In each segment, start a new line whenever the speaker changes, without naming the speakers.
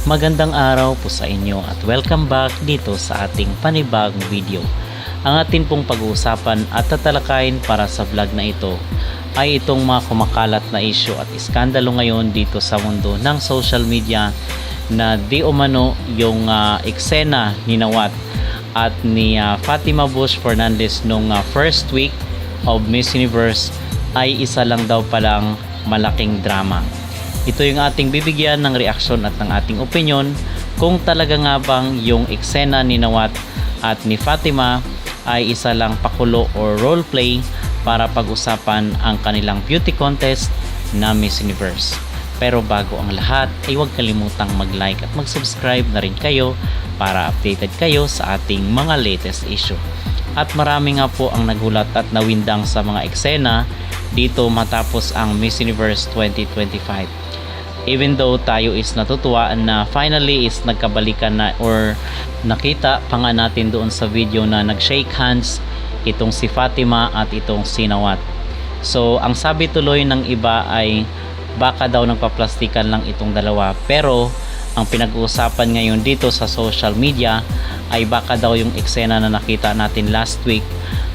Magandang araw po sa inyo at welcome back dito sa ating panibagong video. Ang atin pong pag-uusapan at tatalakayin para sa vlog na ito ay itong mga kumakalat na issue at iskandalo ngayon dito sa mundo ng social media na di umano yung eksena ni Nawat at ni Fatima Bush Fernandez nung first week of Miss Universe ay isa lang daw palang malaking drama. Ito yung ating bibigyan ng reaksyon at ng ating opinion kung talaga nga bang yung eksena ni Nawat at ni Fatima ay isa lang pakulo or role play para pag-usapan ang kanilang beauty contest na Miss Universe. Pero bago ang lahat ay huwag kalimutang mag-like at mag-subscribe na rin kayo para updated kayo sa ating mga latest issue. At marami nga po ang nagulat at nawindang sa mga eksena dito matapos ang Miss Universe 2025. Even though tayo is natutuwa na finally is nagkabalikan na or nakita pa nga natin doon sa video na nag-shake hands itong si Fatima at itong si Nawat. So ang sabi tuloy ng iba ay baka daw nagpaplastikan lang itong dalawa, pero ang pinag-uusapan ngayon dito sa social media ay baka daw yung eksena na nakita natin last week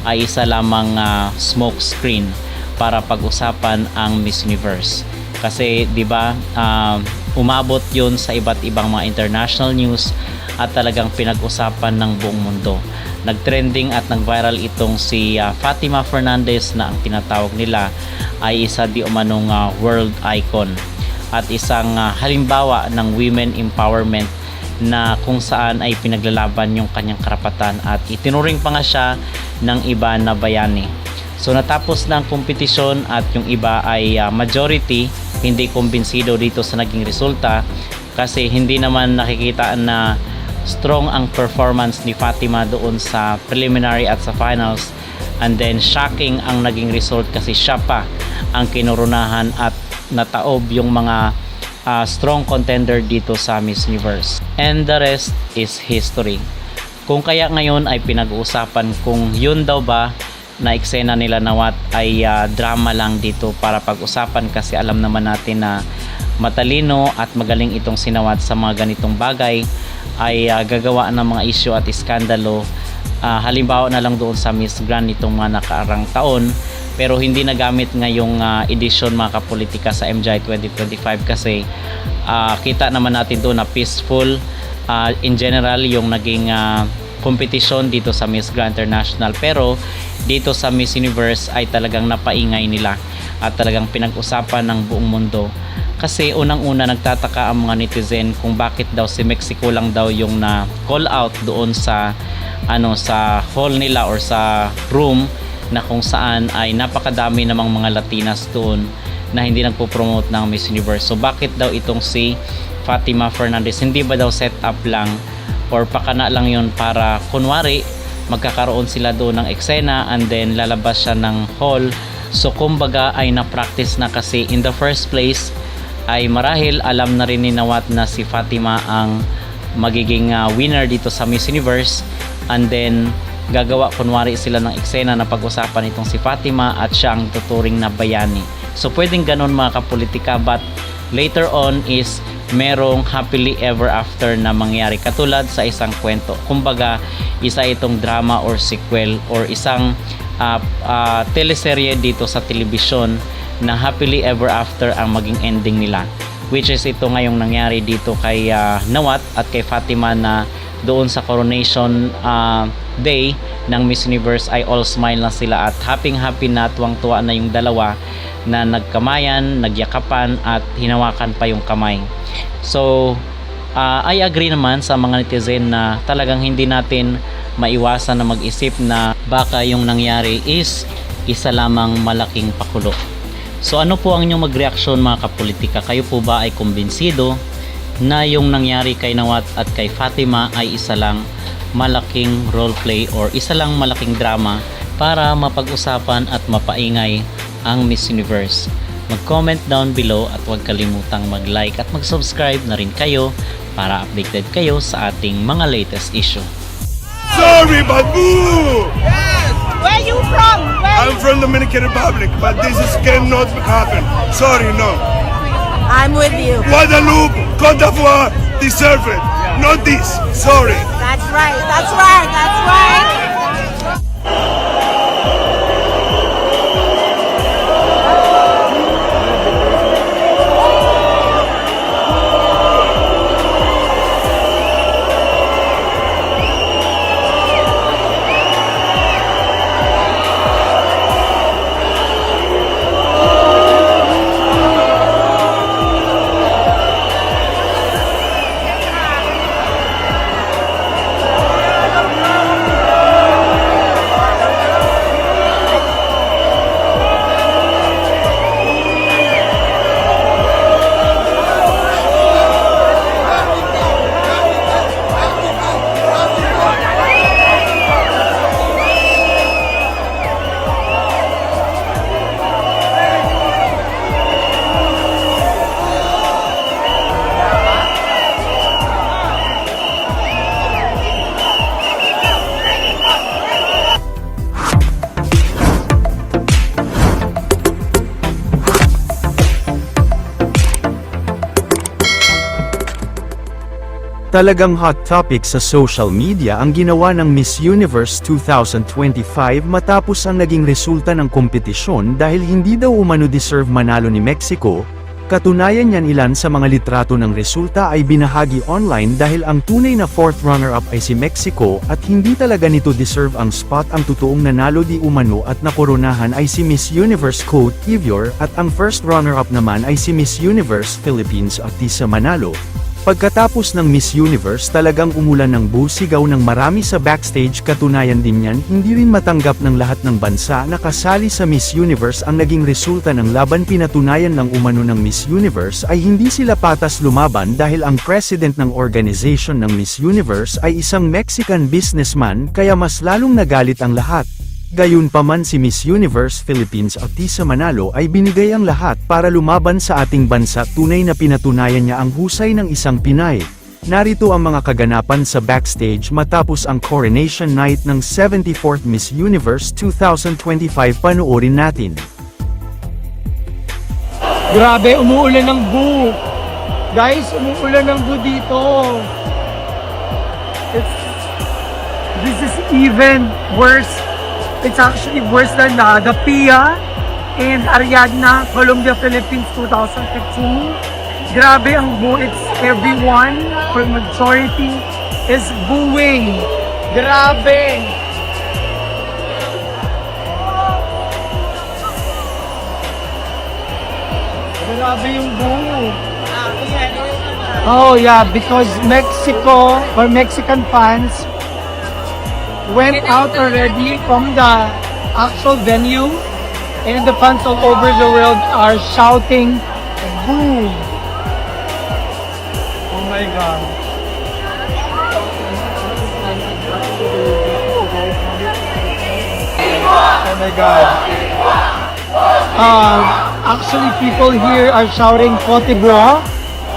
ay isa lamang smoke screen para pag-usapan ang Miss Universe. Kasi 'di ba umabot 'yun sa iba't ibang mga international news at talagang pinag-usapan ng buong mundo. Nag-trending at nag-viral itong si Fatima Fernandez na ang tinatawag nila ay isa di umanong world icon at isang halimbawa ng women empowerment na kung saan ay pinaglalaban yung kanyang karapatan at itinuring pa nga siya ng iba na bayani. So natapos na ang kompetisyon at yung iba ay majority hindi kumbinsido dito sa naging resulta kasi hindi naman nakikita na strong ang performance ni Fatima doon sa preliminary at sa finals, and then shocking ang naging result kasi siya pa ang kinurunahan at nataob yung mga strong contender dito sa Miss Universe, and the rest is history. Kung kaya ngayon ay pinag-uusapan kung yun daw ba na eksena nila Nawat ay drama lang dito para pag-usapan kasi alam naman natin na matalino at magaling itong si Nawat sa mga ganitong bagay ay gagawa ng mga issue at iskandalo. Halimbawa na lang doon sa Miss Grand nitong mga nakaarang taon, pero hindi nagamit ngayong edition mga kapolitika sa MGI 2025 kasi kita naman natin doon na peaceful in general yung naging competition dito sa Miss Grand International, pero dito sa Miss Universe ay talagang napaingay nila at talagang pinag-usapan ng buong mundo kasi unang-una nagtataka ang mga netizen kung bakit daw si Mexico lang daw yung na call out doon sa sa hall nila or sa room na kung saan ay napakadami namang mga Latinas doon na hindi nagpo-promote ng Miss Universe. So bakit daw itong si Fatima Fernandez, hindi ba daw set up lang or pakana lang yun para kunwari magkakaroon sila doon ng eksena and then lalabas siya ng hall? So kumbaga ay na-practice na kasi in the first place ay marahil alam na rin ni Nawat na si Fatima ang magiging winner dito sa Miss Universe, and then gagawa kunwari sila ng eksena na pag-usapan itong si Fatima at siya ang tuturing na bayani. So pwedeng ganon mga kapolitika, but later on is merong happily ever after na mangyari katulad sa isang kwento. Kumbaga isa itong drama or sequel or isang teleserye dito sa telebisyon na happily ever after ang maging ending nila, which is ito ngayong nangyari dito kay Nawat at kay Fatima na doon sa coronation day ng Miss Universe ay all smile na sila at happy na, tuwang-tuwa na yung dalawa na nagkamayan, nagyakapan at hinawakan pa yung kamay. So I agree naman sa mga netizen na talagang hindi natin maiwasan na mag-isip na baka yung nangyari is isa lamang malaking pakulo. So ano po ang inyong magreaksyon mga kapolitika? Kayo po ba ay kumbinsido na yung nangyari kay Nawat at kay Fatima ay isa lang malaking role play or isa lang malaking drama para mapag-usapan at mapaingay ang Miss Universe? Mag-comment down below at huwag kalimutang mag-like at mag-subscribe na rin kayo para updated kayo sa ating mga latest issue.
Sorry, Babu!
Yes! Where you from?
I'm from Dominican Republic, but this is cannot happen. Sorry, no.
I'm with you.
Guadeloupe, Côte d'Ivoire, deserve it. Not this. Sorry.
That's right. That's right. That's right.
Talagang hot topic sa social media ang ginawa ng Miss Universe 2025 matapos ang naging resulta ng kompetisyon dahil hindi daw umano deserve manalo ni Mexico. Katunayan niyan, ilan sa mga litrato ng resulta ay binahagi online dahil ang tunay na fourth runner-up ay si Mexico at hindi talaga nito deserve ang spot. Ang totoong nanalo di umano at nakoronahan ay si Miss Universe Cote d'Ivoire at ang first runner-up naman ay si Miss Universe Philippines Atisa Manalo. Pagkatapos ng Miss Universe talagang umulan ng busigaw ng marami sa backstage. Katunayan din yan, hindi rin matanggap ng lahat ng bansa na kasali sa Miss Universe ang naging resulta ng laban. Pinatunayan ng umano ng Miss Universe ay hindi sila patas lumaban dahil ang president ng organization ng Miss Universe ay isang Mexican businessman, kaya mas lalong nagalit ang lahat. Gayunpaman, si Miss Universe Philippines Atisa Manalo ay binigay ang lahat para lumaban sa ating bansa. Tunay na pinatunayan niya ang husay ng isang Pinay. Narito ang mga kaganapan sa backstage matapos ang coronation night ng 74th Miss Universe 2025. Panoorin natin.
Grabe, umuulan ng boo. Guys, umuulan ng boo dito. This is even worse. It's actually worse than the PIA and Ariadna Colombia Philippines 2015. Grabe ang boo. It's everyone, for majority, is booing. Grabe. Grabe yung boo. Oh yeah, because Mexico or Mexican fans went out already from the actual venue and the fans all over the world are shouting boo. Oh my god. Oh my god. Actually people here are shouting Cote d'Ivoire.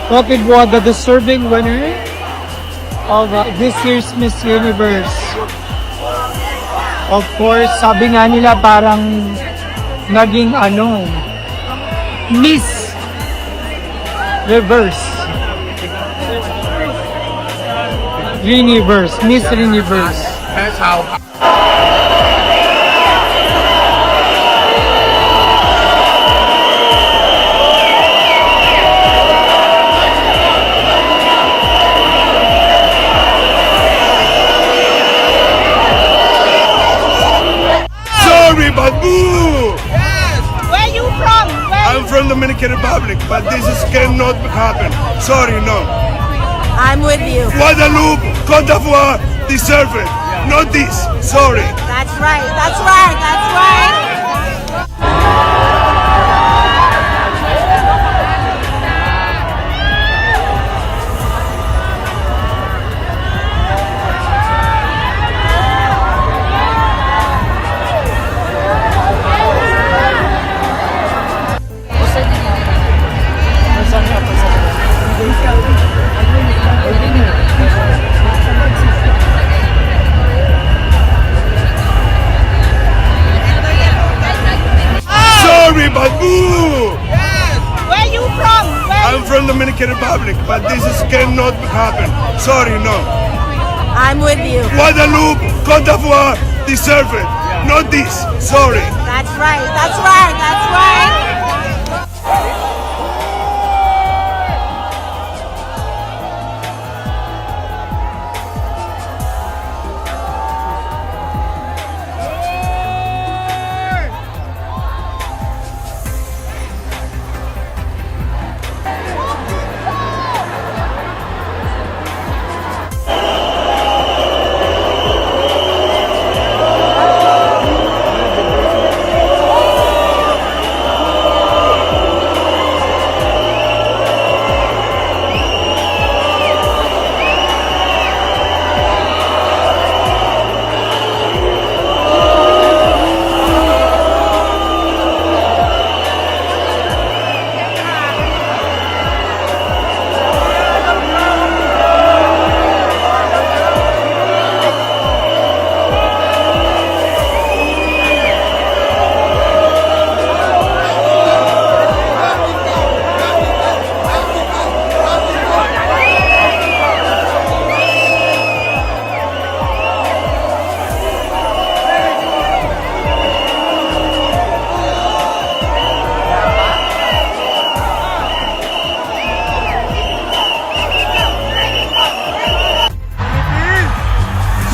Cote d'Ivoire, the deserving winner of this year's Miss Universe. Of course, sabi nga nila parang naging Miss Reverse. Universe, Miss Universe.
That's how. Sorry, but boo!
Yes. Where you from?
I'm from Dominican Republic, but this is cannot happen. Sorry, no.
I'm with you.
Guadeloupe, Côte d'Ivoire, deserve it. Not this. Sorry.
That's right. That's right. That's right.
cannot happen. Sorry, no.
I'm with you.
Guadeloupe, Côte d'Ivoire deserve it. Not this. Sorry.
That's right. That's right. That's right.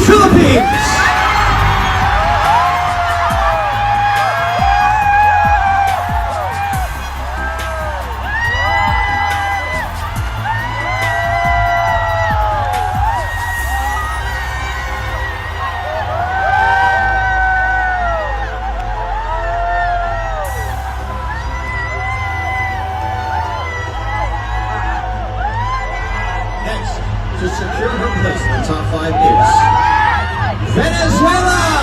Philippines! Next, to secure her place in the top 5 is Venezuela!